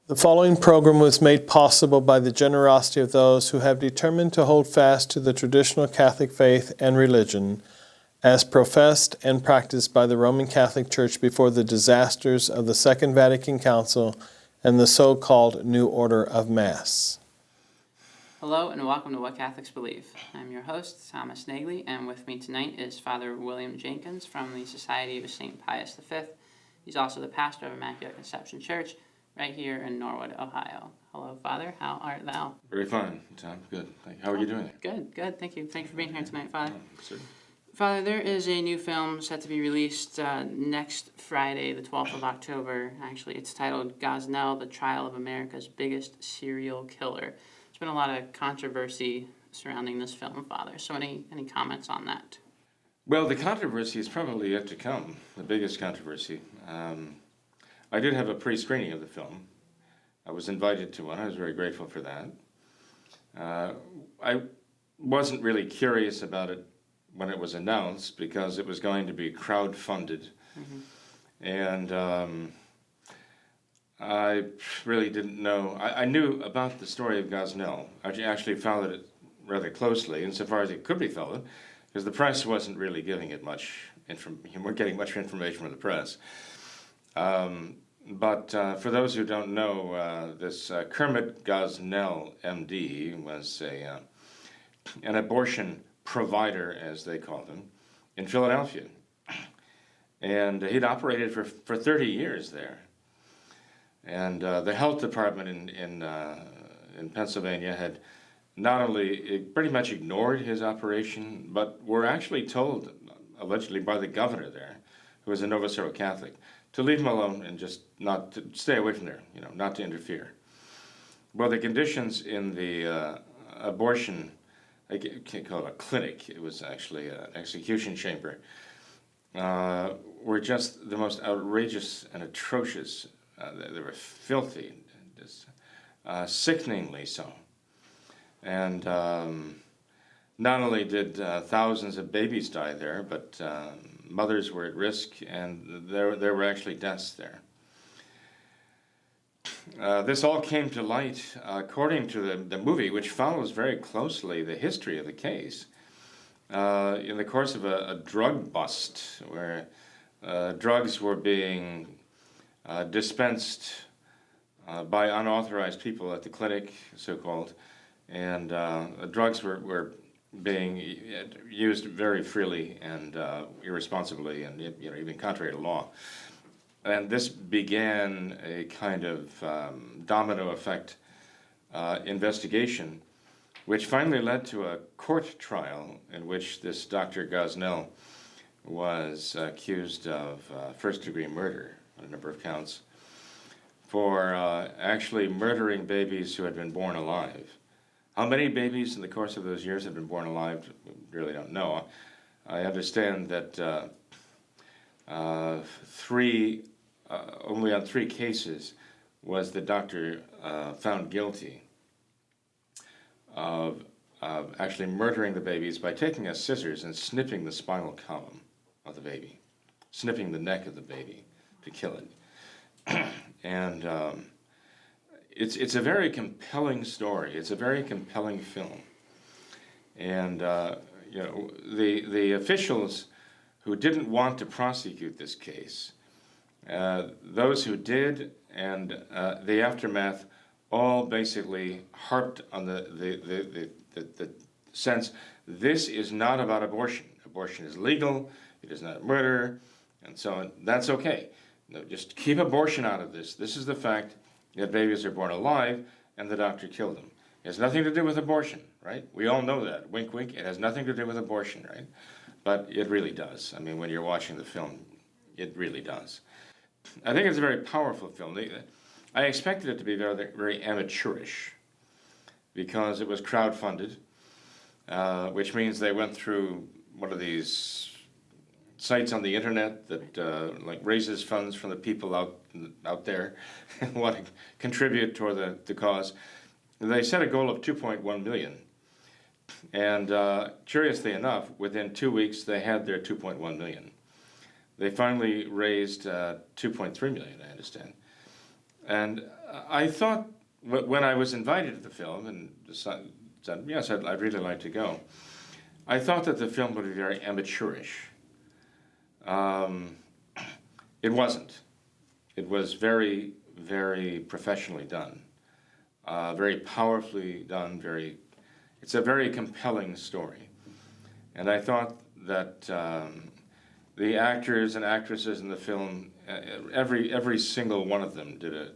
The following program was made possible by the generosity of those who have determined to hold fast to the traditional Catholic faith and religion as professed and practiced by the Roman Catholic Church before the disasters of the Second Vatican Council and the so-called New Order of Mass. Hello and welcome to What Catholics Believe. I'm your host, Thomas Nagley, and with me tonight is Father William Jenkins from the Society of St. Pius V. He's also the pastor of Immaculate Conception Church right here in Norwood, Ohio. Hello, Father. How art thou? Very fine, Tom. Good. Thank you. How are you doing? Good. Thank you. Thank you for being here tonight, Father. Sure. Father, there is a new film set to be released next Friday, the 12th of October. Actually, it's titled Gosnell, The Trial of America's Biggest Serial Killer. There's been a lot of controversy surrounding this film, Father. So any comments on that? Well, the controversy is probably yet to come, the biggest controversy. I did have a pre-screening of the film. I was invited to one. I was very grateful for that. I wasn't really curious about it when it was announced because it was going to be crowd-funded. And I really didn't know. I knew about the story of Gosnell. I actually followed it rather closely, insofar as it could be followed, because the press wasn't really giving it much information. We're getting much information from the press. But for those who don't know, this Kermit Gosnell, M.D., was an abortion provider, as they called him, in Philadelphia. And he'd operated for 30 years there. And the health department in Pennsylvania had not only pretty much ignored his operation, but were actually told, allegedly by the governor there, who was a Novoselic Catholic, to leave him alone and just not to stay away from there, not to interfere. Well, the conditions in the abortion, I can't call it a clinic, it was actually an execution chamber, were just the most outrageous and atrocious. They were filthy, just sickeningly so. And not only did thousands of babies die there, but mothers were at risk, and there were actually deaths there. This all came to light according to the movie, which follows very closely the history of the case, in the course of a drug bust, where drugs were being dispensed by unauthorized people at the clinic, so-called, and drugs were being used very freely and irresponsibly, and even contrary to law. And this began a kind of domino effect investigation, which finally led to a court trial in which this Dr. Gosnell was accused of first-degree murder on a number of counts for actually murdering babies who had been born alive. How many babies in the course of those years had been born alive, we really don't know. I understand that only on 3 cases was the doctor found guilty of actually murdering the babies by taking a scissors and snipping the spinal column of the baby, snipping the neck of the baby to kill it. And it's a very compelling story. It's a very compelling film. And the officials who didn't want to prosecute this case, those who did, and the aftermath, all basically harped on the sense this is not about abortion. Abortion is legal. It is not murder, and so on. That's okay. No, just keep abortion out of this. This is the fact that babies are born alive, and the doctor killed them. It has nothing to do with abortion, right? We all know that. Wink, wink. It has nothing to do with abortion, right? But it really does. I mean, when you're watching the film, it really does. I think it's a very powerful film. I expected it to be very, very amateurish because it was crowdfunded, which means they went through one of these sites on the internet that like raises funds from the people out there who want to contribute toward the cause. They set a goal of 2.1 million. And curiously enough, within 2 weeks, they had their 2.1 million. They finally raised 2.3 million, I understand. And I thought, when I was invited to the film and said, yes, I'd really like to go, I thought that the film would be very amateurish. It wasn't. It was very, very professionally done, very powerfully done. It's a very compelling story, and I thought that the actors and actresses in the film, every single one of them did a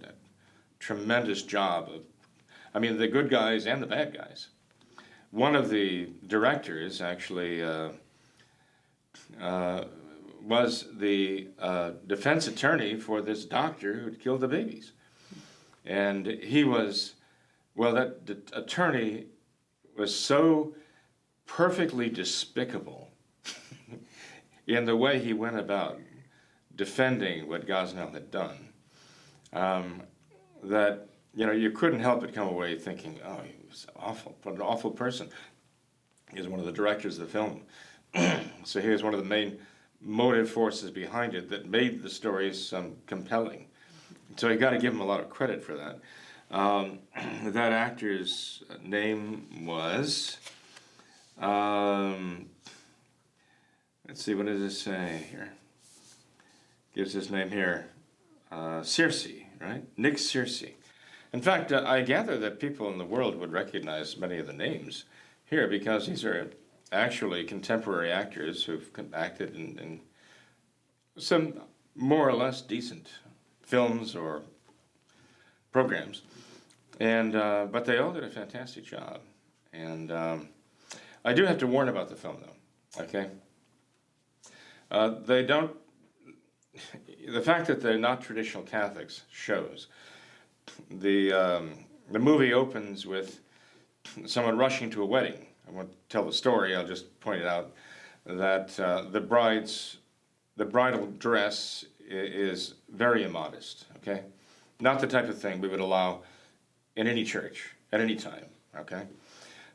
tremendous job of, I mean, the good guys and the bad guys. One of the directors actually was the defense attorney for this doctor who'd killed the babies. And he was, well, the attorney was so perfectly despicable in the way he went about defending what Gosnell had done, that, you know, you couldn't help but come away thinking, oh, he was awful, what an awful person. He was one of the directors of the film. So he was one of the main motive forces behind it that made the stories compelling. So you got to give him a lot of credit for that. That actor's name was, let's see, what does it say here? Gives his name here, Circe, right? Nick Circe. In fact, I gather that people in the world would recognize many of the names here because these are actually contemporary actors who've acted in some more or less decent films or programs, and but they all did a fantastic job. And I do have to warn about the film, though. Okay, they don't. The fact that they're not traditional Catholics shows. The movie opens with someone rushing to a wedding. I won't tell the story. I'll just point it out that the bridal dress is very immodest. Okay, not the type of thing we would allow in any church at any time. Okay,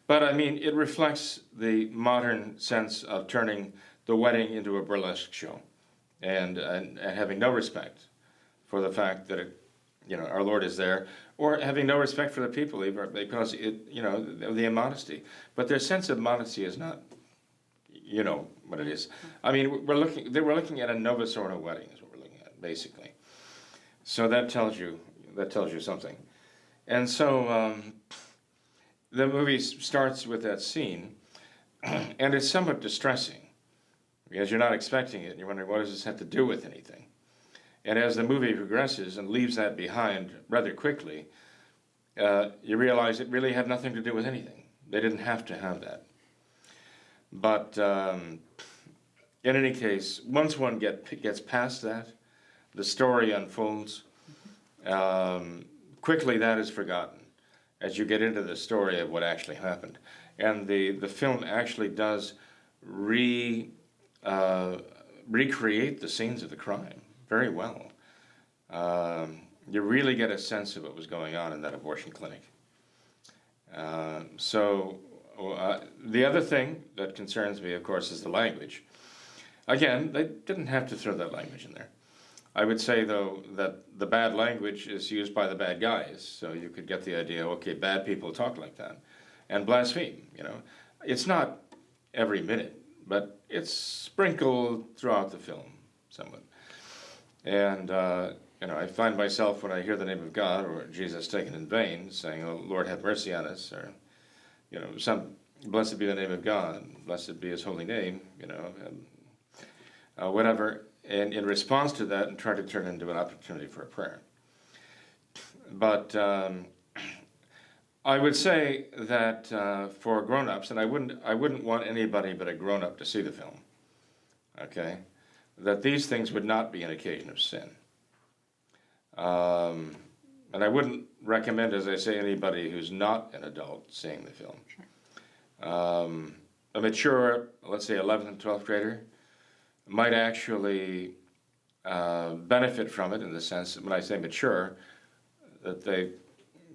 but I mean it reflects the modern sense of turning the wedding into a burlesque show, and having no respect for the fact that our Lord is there, or having no respect for the people because the immodesty. But their sense of modesty is not, what it is. I mean, we're looking at a Novus Ordo wedding is what we're looking at, basically. So that tells you something. And so the movie starts with that scene, and it's somewhat distressing because you're not expecting it, and you're wondering, what does this have to do with anything? And as the movie progresses and leaves that behind rather quickly, you realize it really had nothing to do with anything. They didn't have to have that. But in any case, once one gets past that, the story unfolds. Quickly that is forgotten as you get into the story of what actually happened. And the film actually does recreate the scenes of the crime very well. You really get a sense of what was going on in that abortion clinic. The other thing that concerns me, of course, is the language. Again, they didn't have to throw that language in there. I would say, though, that the bad language is used by the bad guys, so you could get the idea, okay, bad people talk like that. And blaspheme, It's not every minute, but it's sprinkled throughout the film somewhat. And, I find myself, when I hear the name of God or Jesus taken in vain, saying, oh, Lord, have mercy on us, or, blessed be the name of God, blessed be his holy name, whatever, and in response to that, and try to turn it into an opportunity for a prayer. But I would say that for grown-ups, and I wouldn't want anybody but a grown-up to see the film, okay, that these things would not be an occasion of sin. And I wouldn't recommend, as I say, anybody who's not an adult seeing the film. Sure. A mature, let's say 11th and 12th grader, might actually benefit from it in the sense that when I say mature, that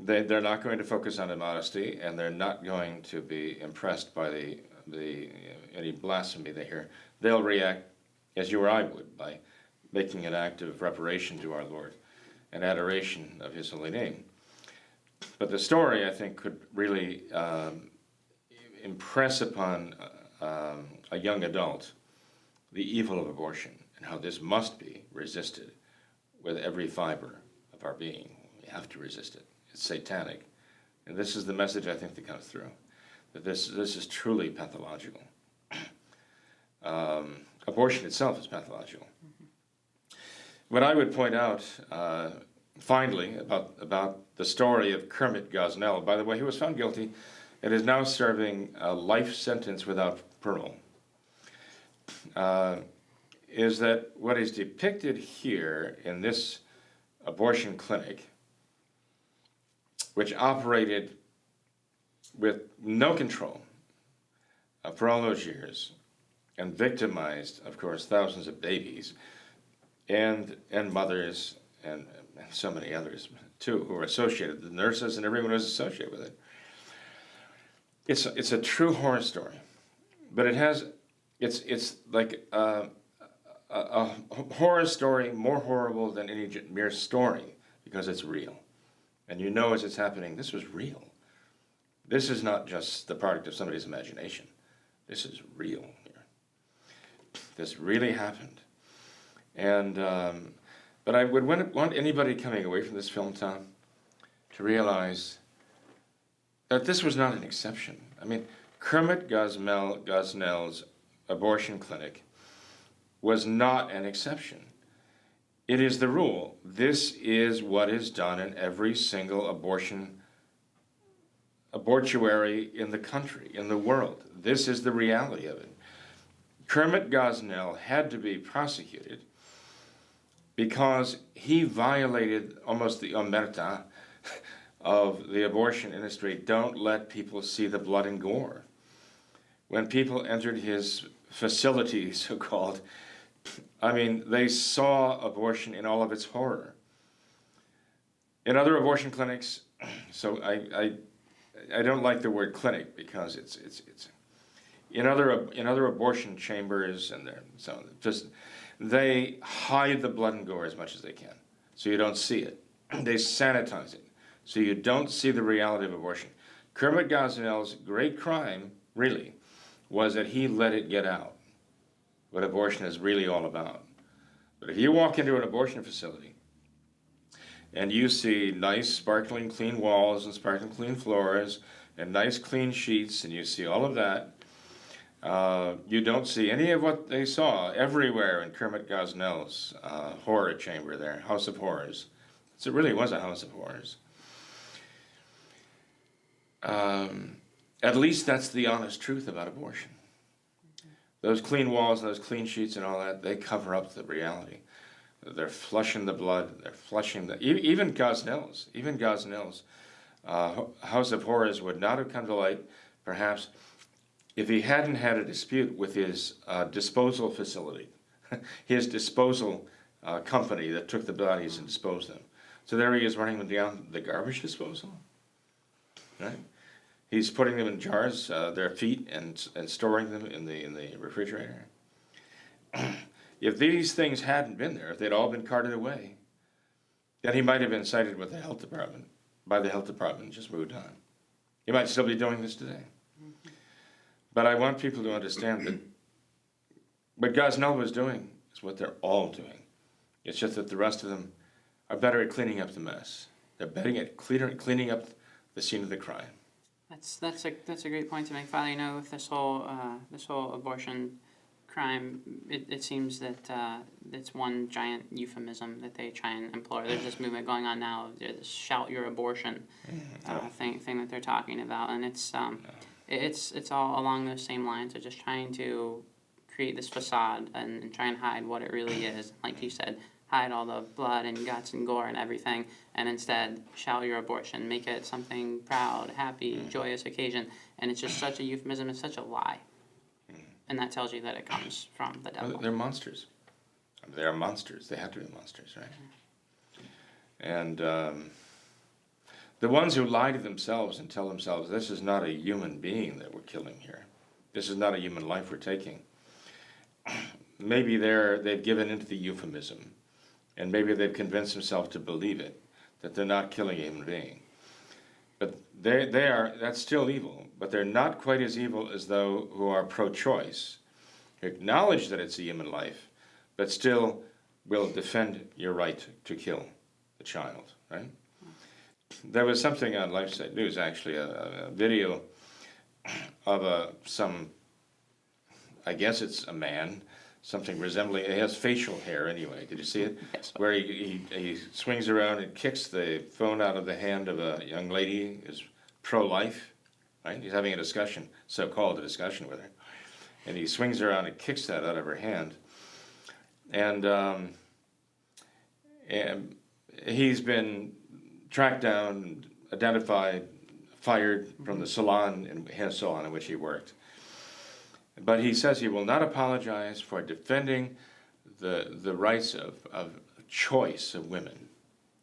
they're not going to focus on immodesty, and they're not going to be impressed by any blasphemy they hear. They'll react as you or I would, by making an act of reparation to our Lord and adoration of his holy name. But the story, I think, could really impress upon a young adult the evil of abortion and how this must be resisted with every fiber of our being. We have to resist it. It's satanic. And this is the message, I think, that comes through, that this is truly pathological. Abortion itself is pathological. What I would point out, finally, about the story of Kermit Gosnell, by the way, he was found guilty and is now serving a life sentence without parole, is that what is depicted here in this abortion clinic, which operated with no control for all those years and victimized, of course, thousands of babies and mothers and so many others too who were associated, the nurses and everyone who was associated with it. It's a true horror story, but it's like a horror story more horrible than any mere story because it's real. And you know as it's happening, this was real. This is not just the product of somebody's imagination. This is real here. This really happened. And but I would want anybody coming away from this film, Tom, to realize that this was not an exception. I mean, Kermit Gosnell's abortion clinic was not an exception. It is the rule. This is what is done in every single abortuary in the country, in the world. This is the reality of it. Kermit Gosnell had to be prosecuted because he violated almost the omerta of the abortion industry. Don't let people see the blood and gore. When people entered his facility, so-called, I mean, they saw abortion in all of its horror. In other abortion clinics, so I don't like the word clinic because it's in other abortion chambers and so just they hide the blood and gore as much as they can, so you don't see it. They sanitize it, so you don't see the reality of abortion. Kermit Gosnell's great crime, really, was that he let it get out what abortion is really all about. But if you walk into an abortion facility and you see nice, sparkling, clean walls and sparkling, clean floors and nice, clean sheets, and you see all of that, you don't see any of what they saw everywhere in Kermit Gosnell's horror chamber there, House of Horrors. So it really was a house of horrors. At least that's the honest truth about abortion. Those clean walls and those clean sheets and all that, they cover up the reality. They're flushing the blood. They're flushing the... Even Gosnell's House of Horrors would not have come to light, perhaps, if he hadn't had a dispute with his disposal facility, his disposal company that took the bodies and disposed them. So there he is running them down the garbage disposal, right? He's putting them in jars, their feet, and storing them in the refrigerator. If these things hadn't been there, if they'd all been carted away, then he might have been cited with the health department, by the health department, and just moved on. He might still be doing this today. But I want people to understand that what Gosnell was doing is what they're all doing. It's just that the rest of them are better at cleaning up the mess. They're better at cleaning up the scene of the crime. That's a great point to make, Father. You know, with this whole abortion crime, it seems that it's one giant euphemism that they try and employ. There's this movement going on now, this shout your abortion thing that they're talking about, and it's all along those same lines of just trying to create this facade and try and hide what it really is. Like you said, hide all the blood and guts and gore and everything, and instead shout your abortion, make it something proud, happy, joyous occasion, and it's just such a euphemism, it's such a lie. And that tells you that it comes from the devil. Well, they're monsters. They are monsters. They have to be monsters, right? And the ones who lie to themselves and tell themselves, this is not a human being that we're killing here. This is not a human life we're taking. Maybe they've given into the euphemism And maybe they've convinced themselves to believe it, that they're not killing a human being. But that's still evil, but they're not quite as evil as those who are pro-choice, who acknowledge that it's a human life, but still will defend your right to kill the child, right? There was something on Lifesite News, actually, a video of I guess it's a man, something resembling, it has facial hair anyway. Did you see it? Yes. Where he swings around and kicks the phone out of the hand of a young lady who's pro-life, right? He's having a discussion, so-called a discussion with her. And he swings around and kicks that out of her hand. And he's been tracked down, identified, fired from the salon in which he worked. But he says he will not apologize for defending the rights of choice of women.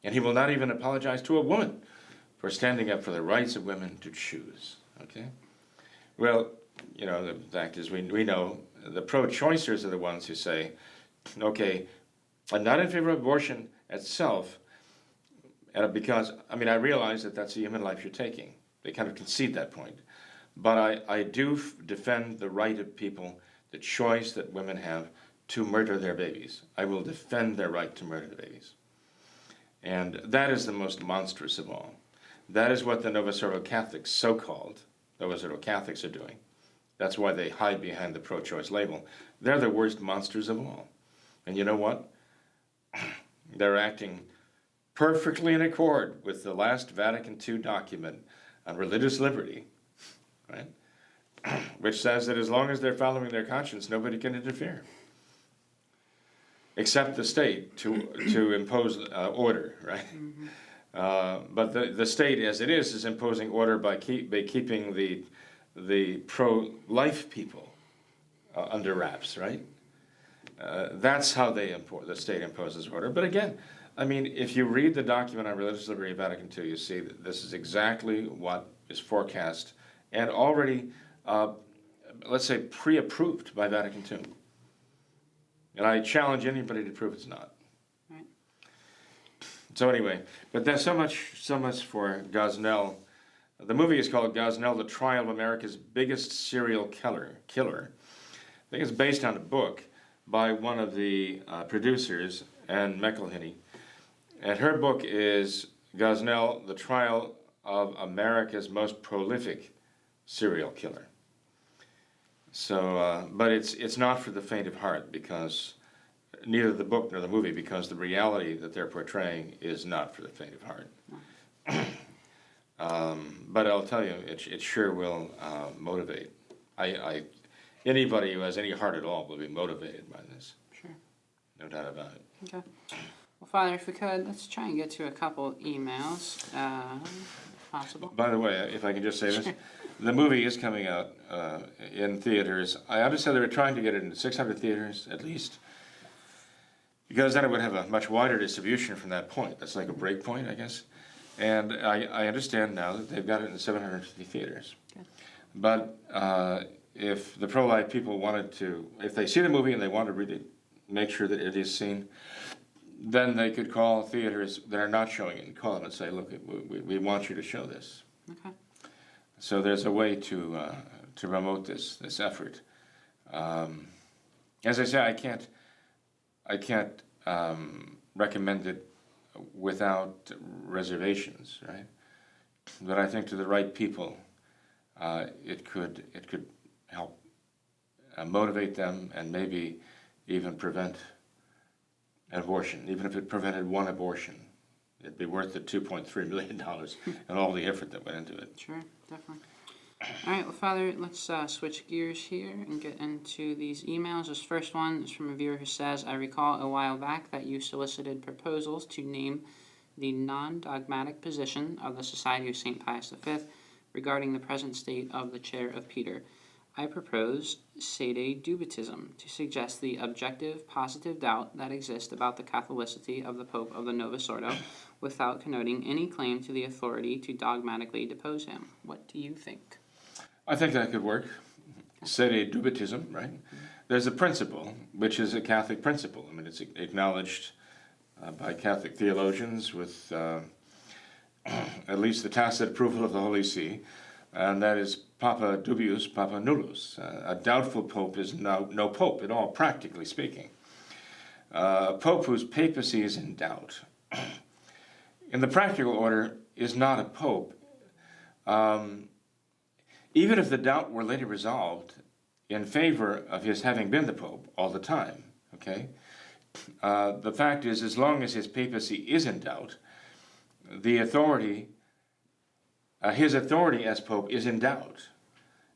And he will not even apologize to a woman for standing up for the rights of women to choose. Okay? Well, the fact is we know the pro-choicers are the ones who say, okay, I'm not in favor of abortion itself, because, I realize that that's a human life you're taking. They kind of concede that point. But I do defend the right of people, the choice that women have to murder their babies. I will defend their right to murder the babies. And that is the most monstrous of all. That is what the Novus Ordo Catholics, so-called Novus Ordo Catholics, are doing. That's why they hide behind the pro-choice label. They're the worst monsters of all. And you know what? They're acting perfectly in accord with the last Vatican II document on religious liberty, right? Which says that as long as they're following their conscience, nobody can interfere, except the state to impose order, right? Mm-hmm. But the state, as it is imposing order by keeping the pro-life people under wraps, right? That's how the state imposes order. But again, if you read the document on religious liberty of Vatican II, you see that this is exactly what is forecast and already, let's say, pre-approved by Vatican II. And I challenge anybody to prove it's not. Right. So anyway, but there's so much for Gosnell. The movie is called Gosnell, The Trial of America's Biggest Serial Killer. I think it's based on a book by one of the producers, Anne McElhinney. And her book is Gosnell, The Trial of America's Most Prolific Serial Killer. So, but it's not for the faint of heart, because neither the book nor the movie, because the reality that they're portraying is not for the faint of heart. But I'll tell you, it sure will motivate. Anybody who has any heart at all will be motivated by this. Sure. No doubt about it. Okay. Well, Father, if we could, let's try and get to a couple emails, if possible. By the way, if I can just say this, the movie is coming out in theaters. I understand they were trying to get it into 600 theaters at least, because then it would have a much wider distribution from that point. That's like a break point, I guess. And I understand now that they've got it in 750 theaters. Good. But if the pro-life people wanted to, if they see the movie and they want to really make sure that it is seen, then they could call theaters that are not showing it and call them and say, look, we want you to show this. Okay. So there's a way to promote this effort. As I say, I can't recommend it without reservations, right? But I think to the right people, it could help motivate them and maybe even prevent an abortion. Even if it prevented one abortion, it'd be worth the $2.3 million and all the effort that went into it. Sure, definitely. All right, well, Father, let's switch gears here and get into these emails. This first one is from a viewer who says, I recall a while back that you solicited proposals to name the non-dogmatic position of the Society of St. Pius V regarding the present state of the chair of Peter. I propose Sededubitism to suggest the objective, positive doubt that exists about the Catholicity of the Pope of the Novus Ordo without connoting any claim to the authority to dogmatically depose him. What do you think? I think that could work. Sededubitism, right? There's a principle, which is a Catholic principle. It's acknowledged by Catholic theologians with at least the tacit approval of the Holy See, and that is Papa dubius, Papa nullus. A doubtful pope is no pope at all, practically speaking. A pope whose papacy is in doubt, in the practical order, is not a pope. Even if the doubt were later resolved in favor of his having been the pope all the time, okay? The fact is, as long as his papacy is in doubt, the authority, his authority as pope is in doubt,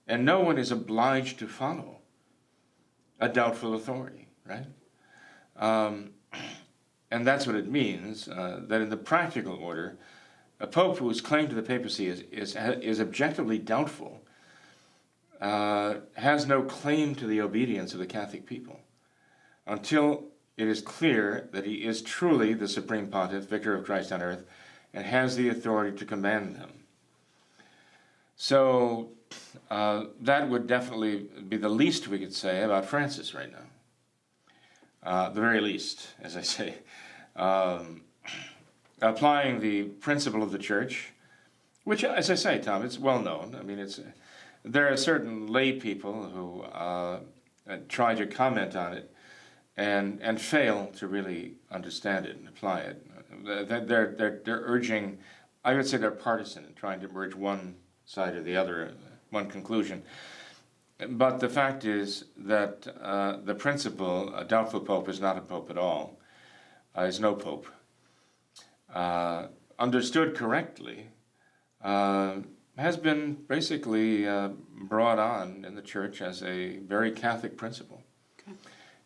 and no one is obliged to follow a doubtful authority, right? And that's what it means, that in the practical order, a pope whose claim to the papacy is objectively doubtful has no claim to the obedience of the Catholic people until it is clear that he is truly the supreme pontiff, vicar of Christ on earth, and has the authority to command them. So that would definitely be the least we could say about Francis right now. The very least, as I say. Applying the principle of the Church, which, as I say, Tom, it's well known. I mean, there are certain lay people who try to comment on it and fail to really understand it and apply it. They're urging, I would say they're partisan in trying to merge one side or the other, one conclusion. But the fact is that the principle, a doubtful pope is not a pope at all, is no pope. Understood correctly, has been basically brought on in the Church as a very Catholic principle, okay,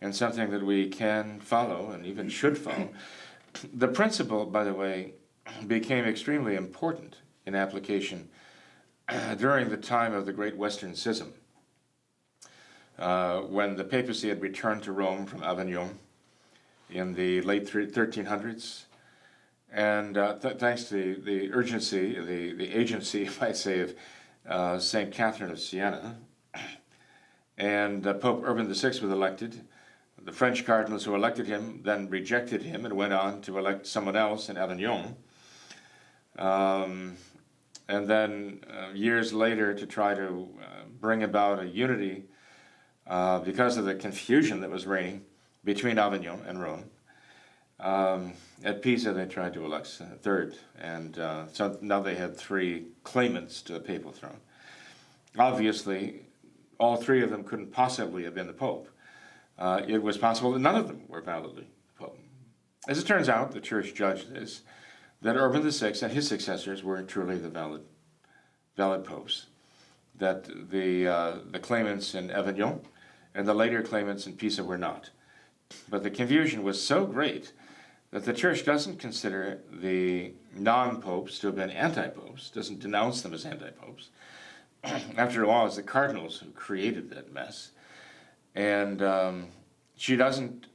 and something that we can follow and even should follow. The principle, by the way, became extremely important in application during the time of the Great Western Schism, when the papacy had returned to Rome from Avignon in the late 1300s. And thanks to the urgency, the agency, if I say, of St. Catherine of Siena, and Pope Urban VI was elected. The French cardinals who elected him then rejected him and went on to elect someone else in Avignon. And then years later, to try to bring about a unity because of the confusion that was reigning between Avignon and Rome. At Pisa, they tried to elect a third, and so now they had three claimants to the papal throne. Obviously, all three of them couldn't possibly have been the Pope. It was possible that none of them were validly Pope. As it turns out, the Church judged this, that Urban VI and his successors were truly the valid popes, that the claimants in Avignon and the later claimants in Pisa were not. But the confusion was so great that the Church doesn't consider the non-popes to have been anti-popes, doesn't denounce them as anti-popes. After all, it's the cardinals who created that mess. And she doesn't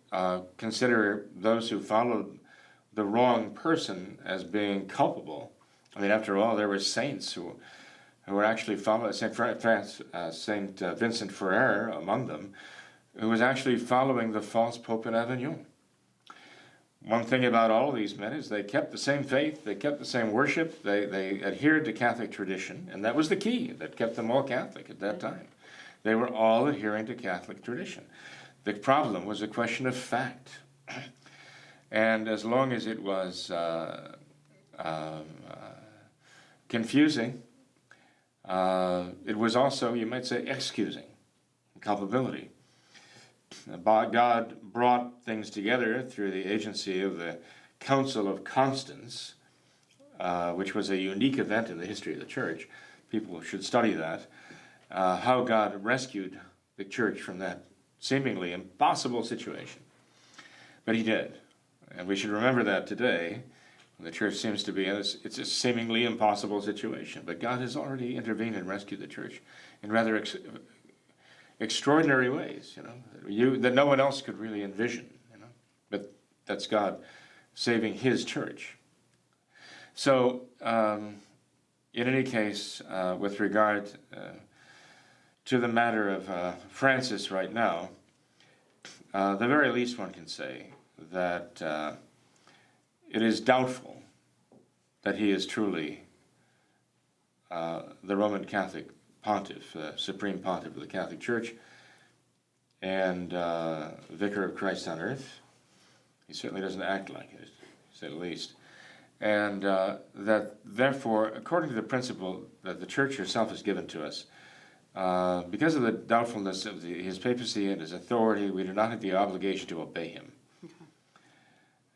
consider those who followed the wrong person as being culpable. I mean, after all, there were saints who were actually following, Saint Vincent Ferrer among them, who was actually following the false pope in Avignon. One thing about all of these men is they kept the same faith, they kept the same worship, they adhered to Catholic tradition, and that was the key that kept them all Catholic at that time. They were all adhering to Catholic tradition. The problem was a question of fact. And as long as it was confusing, it was also, you might say, excusing culpability. God brought things together through the agency of the Council of Constance, which was a unique event in the history of the Church. People should study that, how God rescued the Church from that seemingly impossible situation. But he did, and we should remember that today. The Church seems to be in it's a seemingly impossible situation, but God has already intervened and rescued the Church in rather extraordinary ways, that no one else could really envision, But that's God saving his Church. So, in any case, with regard to the matter of Francis right now, the very least one can say that it is doubtful that he is truly the Roman Catholic pontiff, supreme pontiff of the Catholic Church, and vicar of Christ on earth. He certainly doesn't act like it, to say the least. And that, therefore, according to the principle that the Church herself has given to us, because of the doubtfulness of his papacy and his authority, we do not have the obligation to obey him. Okay.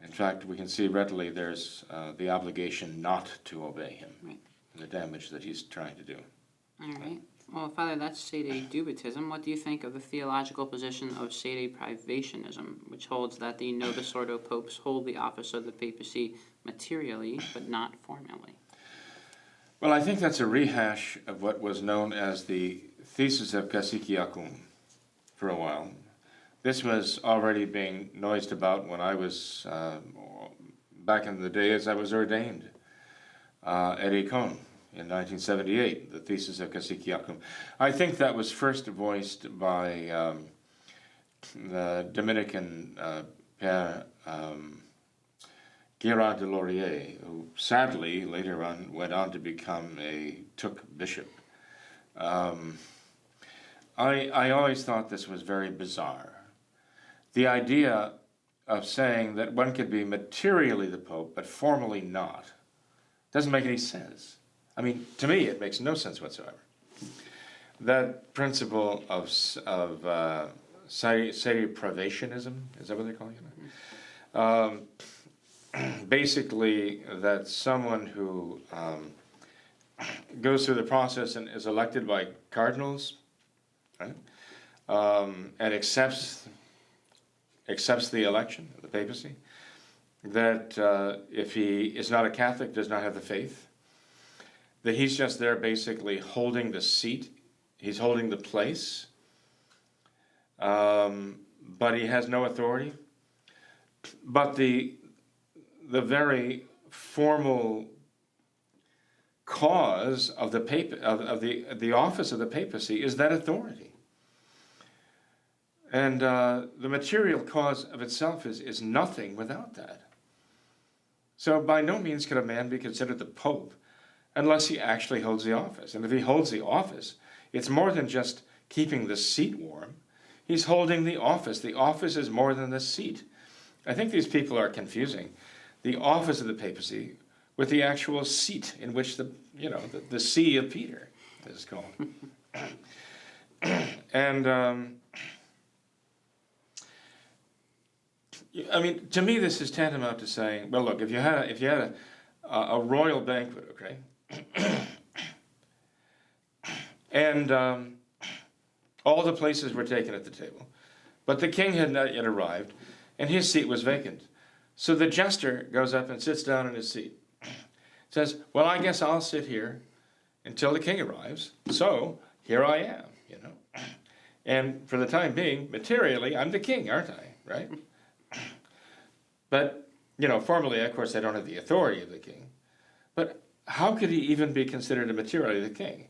In fact, we can see readily there's the obligation not to obey him, right, and the damage that he's trying to do. All right. Well, Father, that's Sededubitism. What do you think of the theological position of Sedeprivationism, which holds that the Novus Ordo popes hold the office of the papacy materially, but not formally? Well, I think that's a rehash of what was known as the Thesis of Cassiciacum for a while. This was already being noised about when I was, back in the day as I was ordained at Econ in 1978, the Thesis of Cassiciacum. I think that was first voiced by the Dominican Père Guérard de Laurier, who sadly later on went on to become a Took bishop. I always thought this was very bizarre. The idea of saying that one could be materially the Pope but formally not doesn't make any sense. I mean, to me, it makes no sense whatsoever. That principle of Sedeprivationism, is that what they're calling it? Basically, that someone who goes through the process and is elected by cardinals, right, and accepts the election of the papacy, that if he is not a Catholic, does not have the faith, that he's just there basically holding the seat, he's holding the place, but he has no authority. But the very formal cause of the office of the papacy is that authority. And the material cause of itself is nothing without that. So by no means could a man be considered the Pope unless he actually holds the office. And if he holds the office, it's more than just keeping the seat warm. He's holding the office. The office is more than the seat. I think these people are confusing the office of the papacy with the actual seat in which the see of Peter is called. And I mean, to me, this is tantamount to saying, well, look, if you had a royal banquet, okay, and all the places were taken at the table, but the king had not yet arrived, and his seat was vacant. So the jester goes up and sits down in his seat. Says, well, I guess I'll sit here until the king arrives. So here I am, And for the time being, materially, I'm the king, aren't I? Right? But, formally, of course, I don't have the authority of the king. But how could he even be considered a materially the king?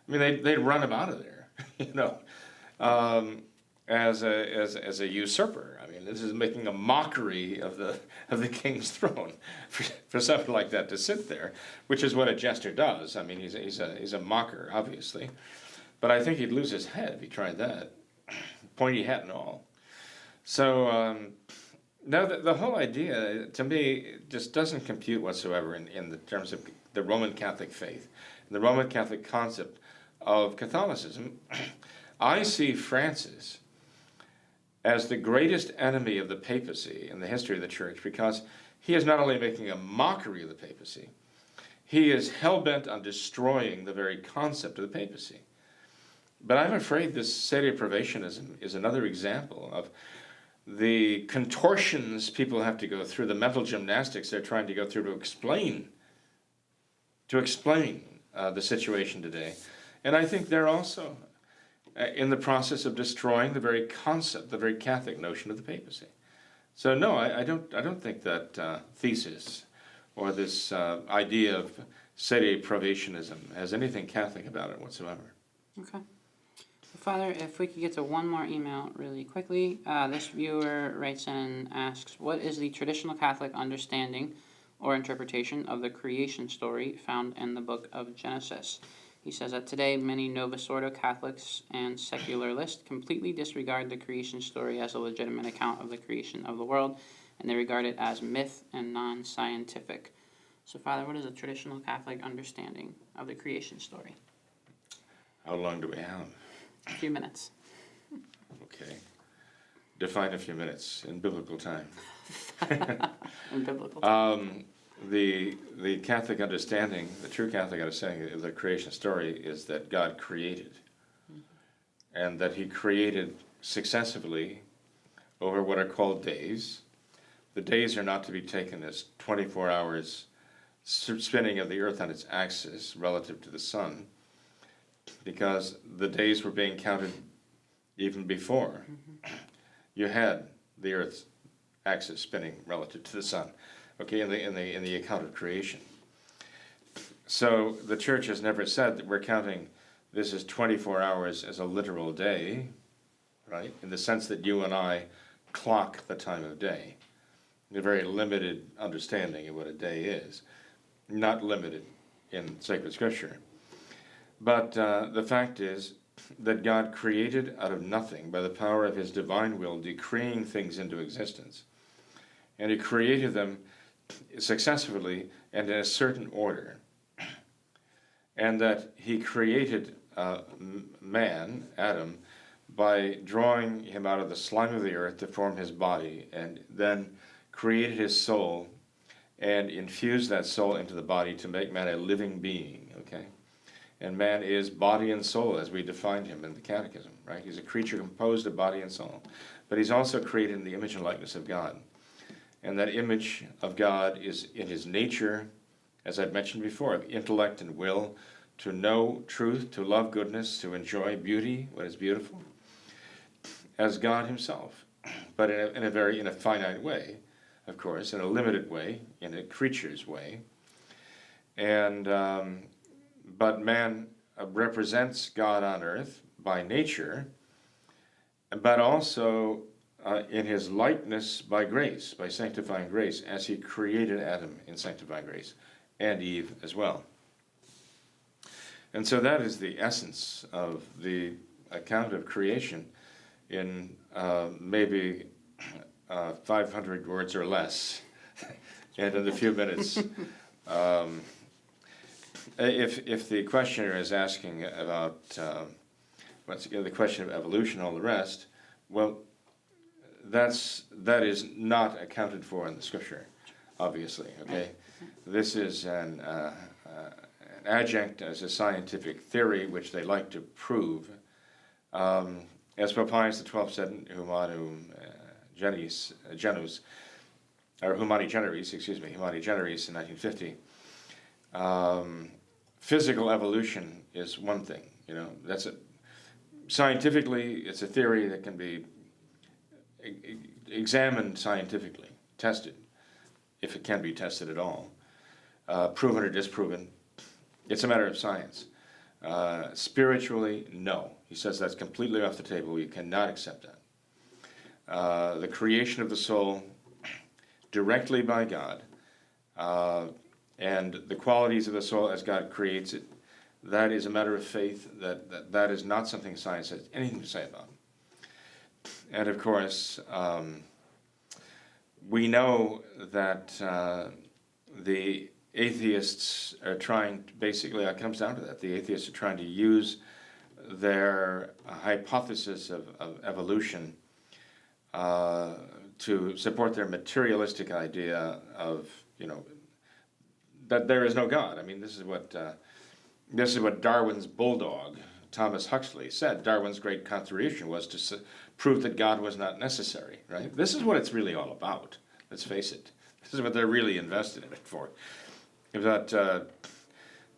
I mean, they'd run him out of there, as a usurper. I mean, this is making a mockery of the king's throne for something like that to sit there, which is what a jester does. I mean, he's a mocker, obviously, but I think he'd lose his head if he tried that, pointy hat and all. So now the whole idea, to me, just doesn't compute whatsoever in the terms of the Roman Catholic faith, the Roman Catholic concept of Catholicism. I see Francis as the greatest enemy of the papacy in the history of the church, because he is not only making a mockery of the papacy, he is hell-bent on destroying the very concept of the papacy. But I'm afraid this Sedeprivationism is another example of the contortions people have to go through, the mental gymnastics they're trying to go through to explain the situation today. And I think they're also in the process of destroying the very concept, the very Catholic notion of the papacy. So no, I don't think that thesis or this idea of Sedeprivationism has anything Catholic about it whatsoever. Okay. Father, if we could get to one more email really quickly. This viewer writes in and asks, what is the traditional Catholic understanding or interpretation of the creation story found in the book of Genesis. He says that today many Novus Ordo Catholics and secularists completely disregard the creation story as a legitimate account of the creation of the world, and they regard it as myth and non-scientific. So, Father, what is a traditional Catholic understanding of the creation story? How long do we have? A few minutes. Okay. Define a few minutes in biblical time. In biblical time. The Catholic understanding, the true Catholic understanding of the creation story is that God created, and that he created successively over what are called days. The days are not to be taken as 24 hours spinning of the earth on its axis relative to the sun, because the days were being counted even before you had the earth's axis spinning relative to the sun. Okay, in the account of creation. So the church has never said that we're counting this as 24 hours as a literal day, right? In the sense that you and I clock the time of day. A very limited understanding of what a day is, not limited in sacred scripture. But the fact is that God created out of nothing by the power of his divine will, decreeing things into existence. And he created them successfully and in a certain order, and that he created man, Adam, by drawing him out of the slime of the earth to form his body, and then created his soul and infused that soul into the body to make man a living being, okay? And man is body and soul as we defined him in the Catechism, right? He's a creature composed of body and soul, but he's also created in the image and likeness of God. And that image of God is in his nature, as I've mentioned before, of intellect and will, to know truth, to love goodness, to enjoy beauty, what is beautiful, as God himself, but in a finite way, of course, in a limited way, in a creature's way. And but man represents God on earth by nature, but also in his likeness by grace, by sanctifying grace, as he created Adam in sanctifying grace, and Eve as well. And so that is the essence of the account of creation in maybe 500 words or less, and in a few minutes. If the questioner is asking about once again the question of evolution and all the rest, well, that is not accounted for in the scripture, obviously. Okay, this is an adjunct as a scientific theory which they like to prove, as Pope Pius XII said, "Humanum genus," or Humani Generis, Humani Generis in 1950. Physical evolution is one thing, that's it. Scientifically, it's a theory that can be examined scientifically, tested, if it can be tested at all, proven or disproven. It's a matter of science. Spiritually, no. He says that's completely off the table. You cannot accept that. The creation of the soul directly by God, and the qualities of the soul as God creates it, that is a matter of faith. That is not something science has anything to say about. And of course, we know that the atheists are trying, basically it comes down to that. The atheists are trying to use their hypothesis of evolution to support their materialistic idea of, that there is no God. I mean, this is what Darwin's bulldog, Thomas Huxley, said. Darwin's great contribution was to prove that God was not necessary, right? This is what it's really all about, let's face it. This is what they're really invested in it for. That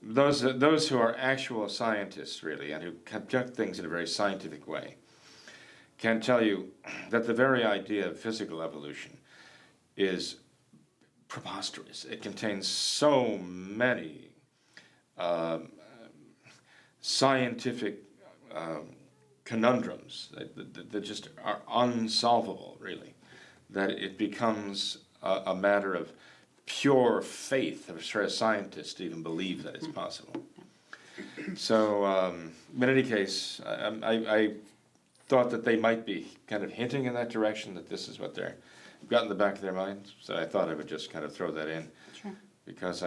those who are actual scientists, really, and who conduct things in a very scientific way, can tell you that the very idea of physical evolution is preposterous. It contains so many scientific conundrums that just are unsolvable, really, that it becomes a matter of pure faith of a scientist to even believe that it's possible. So, in any case, I thought that they might be kind of hinting in that direction, that this is what they've got in the back of their minds. So I thought I would just kind of throw that in. Sure. Because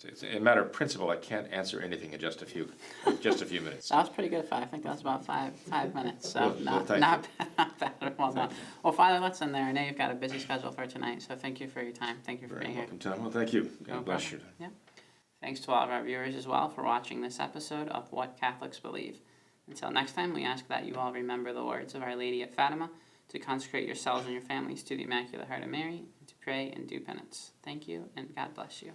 it's a matter of principle, I can't answer anything in just a few minutes. That was pretty good. I think that was about five minutes. So Well, thank not bad. Well done. Well, Father, let's end there. I know you've got a busy schedule for tonight, so thank you for your time. Thank you for being here. Welcome, Tom. Well, thank you. No God bless you. problem. Yeah. Thanks to all of our viewers as well for watching this episode of What Catholics Believe. Until next time, we ask that you all remember the words of Our Lady at Fatima, to consecrate yourselves and your families to the Immaculate Heart of Mary, and to pray and do penance. Thank you, and God bless you.